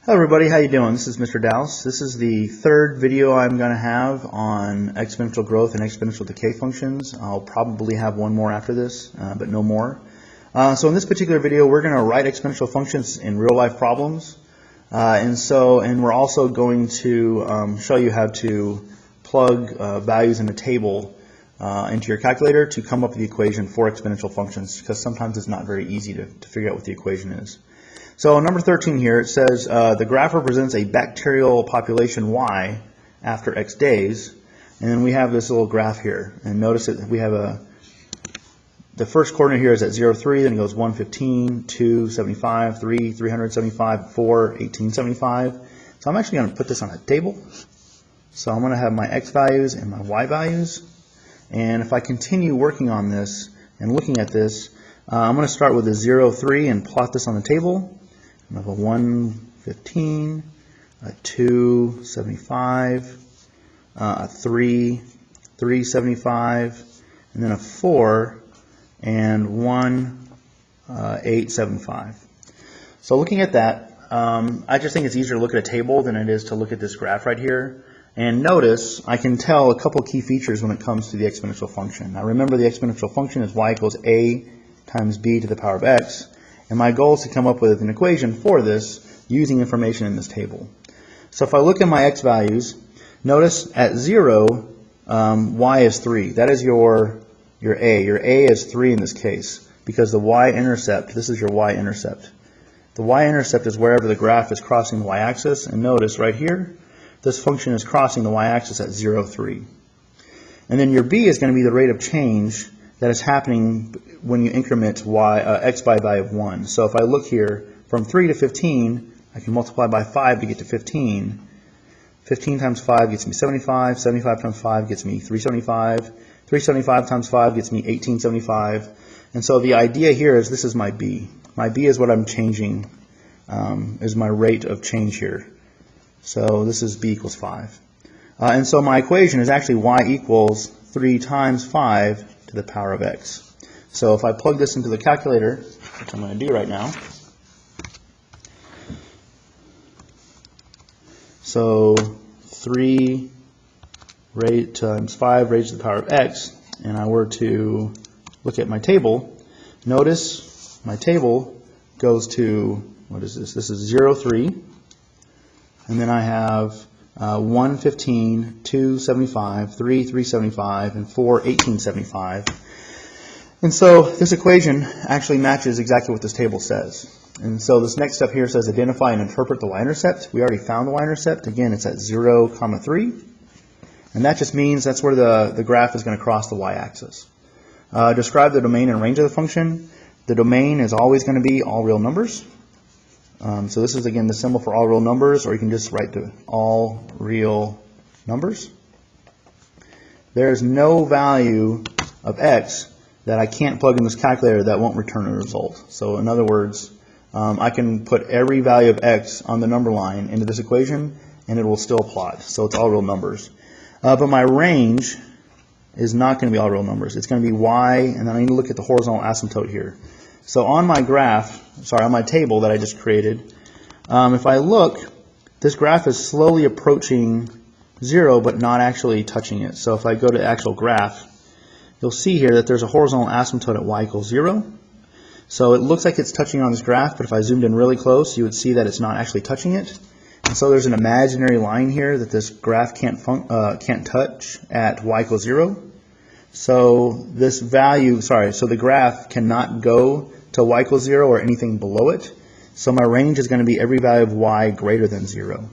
Hello everybody, how you doing? This is Mr. Dowse. This is the third video I'm going to have on exponential growth and exponential decay functions. I'll probably have one more after this, but no more. So in this particular video, we're going to write exponential functions in real life problems. And we're also going to show you how to plug values in a table into your calculator to come up with the equation for exponential functions, because sometimes it's not very easy to figure out what the equation is. So number 13 here, it says the graph represents a bacterial population Y after X days. And then we have this little graph here. And notice that we have the first coordinate here is at 0, 3, then it goes 1, 15, 2, 75, 3, 375, 4, 1875. So I'm actually going to put this on a table. So I'm going to have my X values and my Y values. And if I continue working on this and looking at this, I'm going to start with a 0, 3 and plot this on the table. I have a 1, 15, a 2, 75, a 3, 3, 75, and then a 4, and 1, 8, 75. So looking at that, I just think it's easier to look at a table than it is to look at this graph right here. And notice I can tell a couple key features when it comes to the exponential function. Now remember, the exponential function is y equals a times b to the power of x. And my goal is to come up with an equation for this using information in this table. So if I look at my x values, notice at 0, y is 3. That is your a. Your a is 3 in this case, because the y-intercept, this is your y-intercept. The y-intercept is wherever the graph is crossing the y-axis. And notice right here, this function is crossing the y-axis at 0, 3. And then your b is going to be the rate of change that is happening when you increment x by a value of 1. So if I look here, from 3 to 15, I can multiply by 5 to get to 15. 15 times 5 gets me 75. 75 times 5 gets me 375. 375 times 5 gets me 1875. And so the idea here is this is my b. My b is what I'm changing, is my rate of change here. So this is b equals 5. And so my equation is actually y equals 3 times 5 to the power of x. So if I plug this into the calculator, which I'm going to do right now, so 3 times 5 raised to the power of x, and I were to look at my table, notice my table goes to, what is this? This is 0, 3, and then I have 1, 15, 2, 75, 3, 375, and 4, 1875. And so this equation actually matches exactly what this table says. And so this next step here says identify and interpret the y-intercept. We already found the y-intercept. Again, it's at 0, 3. And that just means that's where the graph is going to cross the y-axis. Describe the domain and range of the function. The domain is always going to be all real numbers. So this is, again, the symbol for all real numbers, or you can just write the all real numbers. There is no value of x that I can't plug in this calculator that won't return a result. So in other words, I can put every value of x on the number line into this equation, and it will still plot. So it's all real numbers. But my range is not going to be all real numbers. It's going to be y, and then I need to look at the horizontal asymptote here. So on my graph, on my table that I just created, if I look, this graph is slowly approaching 0, but not actually touching it. So if I go to the actual graph, you'll see here that there's a horizontal asymptote at y equals 0. So it looks like it's touching on this graph, but if I zoomed in really close, you would see that it's not actually touching it. And so there's an imaginary line here that this graph can't touch at y equals 0. So this value, so the graph cannot go to y equals 0 or anything below it. So my range is going to be every value of y greater than 0.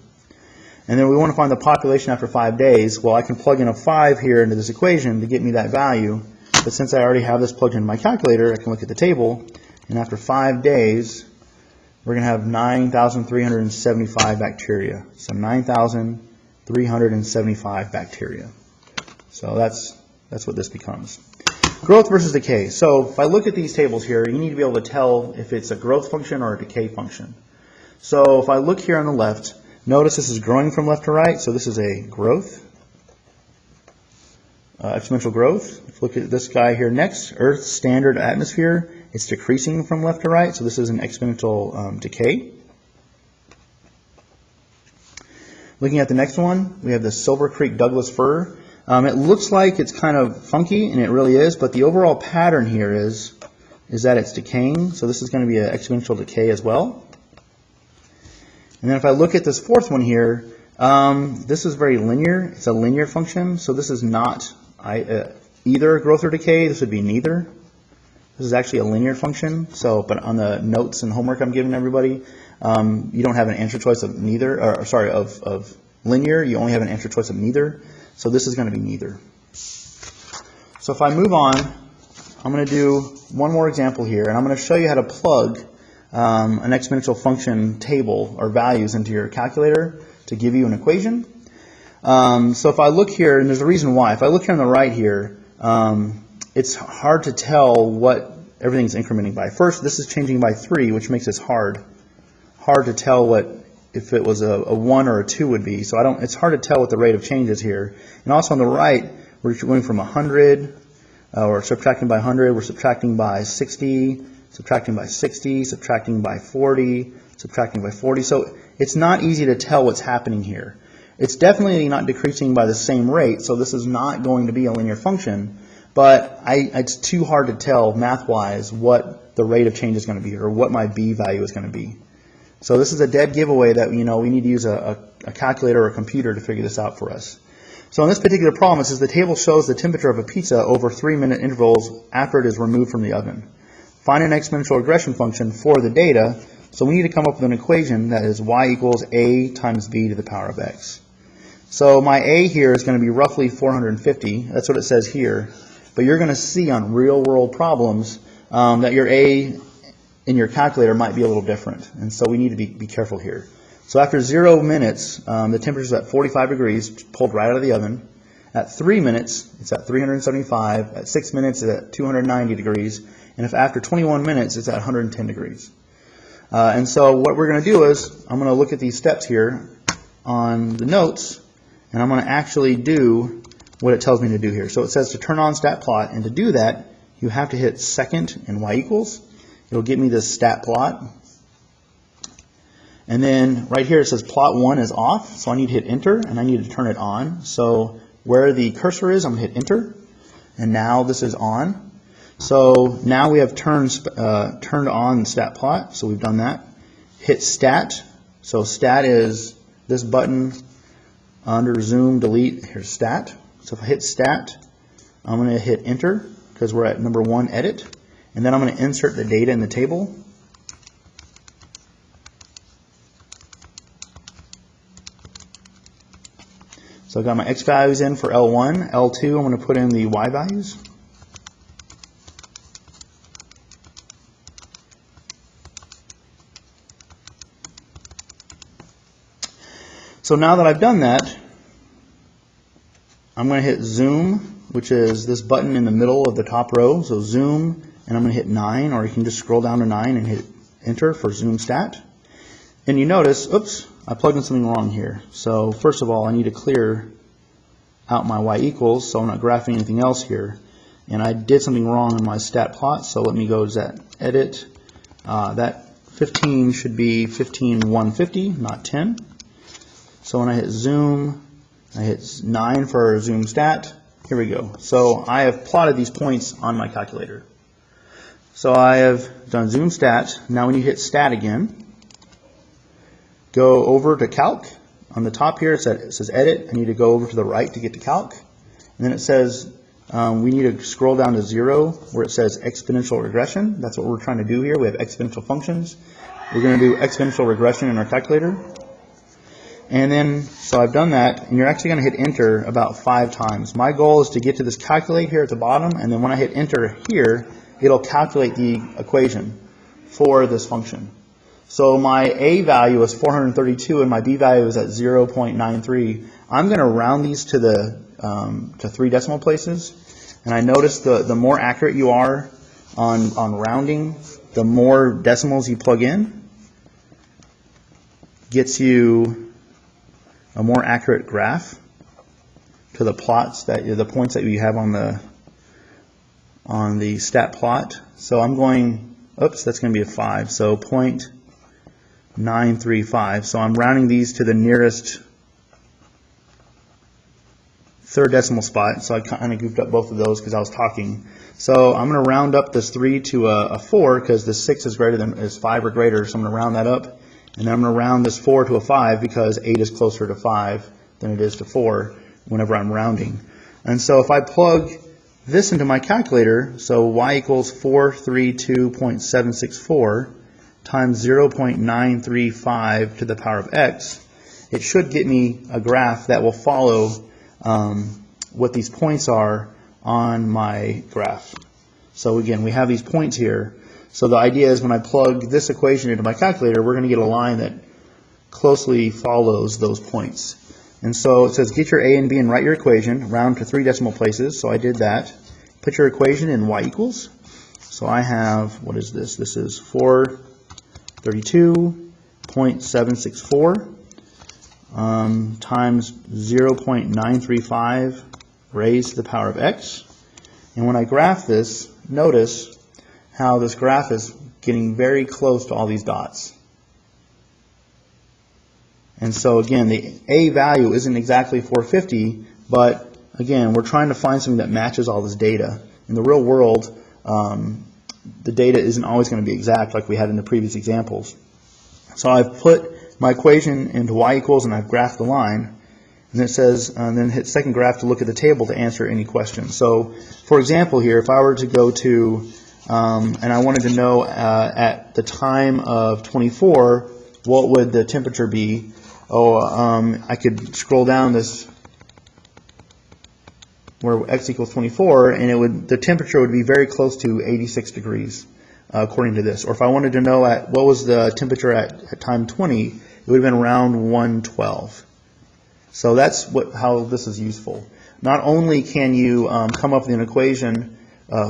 And then we want to find the population after 5 days. Well, I can plug in a 5 here into this equation to get me that value. But since I already have this plugged in my calculator, I can look at the table. And after 5 days, we're going to have 9,375 bacteria. So 9,375 bacteria. So that's what this becomes. Growth versus decay. So if I look at these tables here, you need to be able to tell if it's a growth function or a decay function. So if I look here on the left, notice this is growing from left to right, so this is a growth, exponential growth. If you look at this guy here next, Earth's standard atmosphere, it's decreasing from left to right, so this is an exponential decay. Looking at the next one, we have the Silver Creek Douglas fir. It looks like it's kind of funky, and it really is, but the overall pattern here is that it's decaying. So this is going to be an exponential decay as well. And then if I look at this fourth one here, this is very linear. It's a linear function, so this is not either growth or decay. This would be neither. This is actually a linear function. So, but on the notes and homework I'm giving everybody, you don't have an answer choice of neither, or sorry, of linear. You only have an answer choice of neither. So this is going to be neither. So if I move on, I'm going to do one more example here, and I'm going to show you how to plug an exponential function table or values into your calculator to give you an equation. So if I look here, and there's a reason why. If I look here on the right here, it's hard to tell what everything's incrementing by. First, this is changing by 3, which makes this hard to tell what, if it was a 1 or a 2 would be. So it's hard to tell what the rate of change is here. And also on the right, we're going from 100, we're subtracting by 100, we're subtracting by 60, subtracting by 60, subtracting by 40, subtracting by 40. So it's not easy to tell what's happening here. It's definitely not decreasing by the same rate, so this is not going to be a linear function. But it's too hard to tell math-wise what the rate of change is going to be, or what my b value is going to be. So this is a dead giveaway that we need to use a calculator or a computer to figure this out for us. So in this particular problem, it says the table shows the temperature of a pizza over 3-minute intervals after it is removed from the oven. Find an exponential regression function for the data. So we need to come up with an equation that is y equals a times b to the power of x. So my a here is going to be roughly 450. That's what it says here. But you're going to see on real-world problems that your a in your calculator might be a little different. And so we need to be careful here. So after 0 minutes, the temperature is at 45 degrees, pulled right out of the oven. At 3 minutes, it's at 375. At 6 minutes, it's at 290 degrees. And if after 21 minutes, it's at 110 degrees. And so what we're going to do is, I'm going to look at these steps here on the notes, and I'm going to actually do what it tells me to do here. So it says to turn on stat plot, and to do that, you have to hit second and y equals. It'll give me this stat plot. And then right here it says plot 1 is off, so I need to hit enter, and I need to turn it on. So where the cursor is, I'm going to hit enter, and now this is on. So now we have turned on stat plot, so we've done that. Hit stat, so stat is this button under zoom, delete, here's stat. So if I hit stat, I'm going to hit enter, because we're at number 1, edit. And then I'm going to insert the data in the table. So I've got my x values in for L1. L2, I'm going to put in the y values. So now that I've done that, I'm going to hit zoom, which is this button in the middle of the top row. So zoom, and I'm going to hit 9, or you can just scroll down to 9 and hit enter for zoom stat. And you notice, oops, I plugged in something wrong here. So first of all, I need to clear out my y equals, so I'm not graphing anything else here. And I did something wrong in my stat plot, so let me go to that edit. That 15 should be 15150, not 10. So when I hit zoom, I hit 9 for zoom stat. Here we go. So I have plotted these points on my calculator. So I have done zoom stat. Now when you hit stat again, go over to calc. On the top here it says edit. I need to go over to the right to get to calc. And then it says we need to scroll down to 0 where it says exponential regression. That's what we're trying to do here. We have exponential functions. We're going to do exponential regression in our calculator. And then, so I've done that, and you're actually going to hit enter about 5 times. My goal is to get to this calculate here at the bottom, and then when I hit enter here, it'll calculate the equation for this function. So my a value is 432, and my b value is at 0.93. I'm going to round these to 3 decimal places, and I notice the more accurate you are on rounding, the more decimals you plug in, gets you a more accurate graph to the plots the points that you have on the stat plot. So I'm going, oops, that's going to be a 5. So 0.935. So I'm rounding these to the nearest third decimal spot, so I kind of goofed up both of those because I was talking. So I'm going to round up this 3 to a 4 because the 6 is 5 or greater, so I'm going to round that up. And then I'm going to round this 4 to a 5 because 8 is closer to 5 than it is to 4 whenever I'm rounding. And so if I plug this into my calculator, so y equals 432.764 times 0.935 to the power of x, it should get me a graph that will follow what these points are on my graph. So again, we have these points here. So the idea is when I plug this equation into my calculator, we're going to get a line that closely follows those points. And so it says get your a and b and write your equation, round to 3 decimal places. So I did that. Put your equation in y equals. So I have, what is this? This is 432.764 times 0.935 raised to the power of x. And when I graph this, notice how this graph is getting very close to all these dots. And so again, the a value isn't exactly 450, but again, we're trying to find something that matches all this data. In the real world, the data isn't always going to be exact like we had in the previous examples. So I've put my equation into y equals and I've graphed the line. And it says, and then hit second graph to look at the table to answer any questions. So for example here, if I were to go to, and I wanted to know at the time of 24, what would the temperature be? I could scroll down this where x equals 24, and the temperature would be very close to 86 degrees, according to this. Or if I wanted to know what was the temperature at time 20, it would have been around 112. So that's how this is useful. Not only can you come up with an equation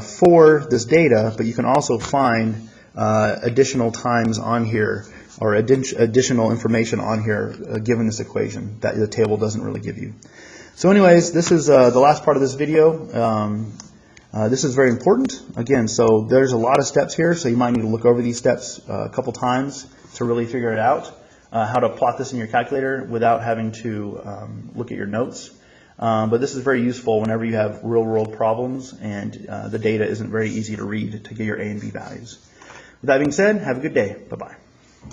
for this data, but you can also find additional times on here or additional information on here given this equation that the table doesn't really give you. So anyways, this is the last part of this video. This is very important. Again, so there's a lot of steps here, so you might need to look over these steps a couple times to really figure it out. How to plot this in your calculator without having to look at your notes. But this is very useful whenever you have real-world problems and the data isn't very easy to read to get your A and B values. With that being said, have a good day. Bye-bye.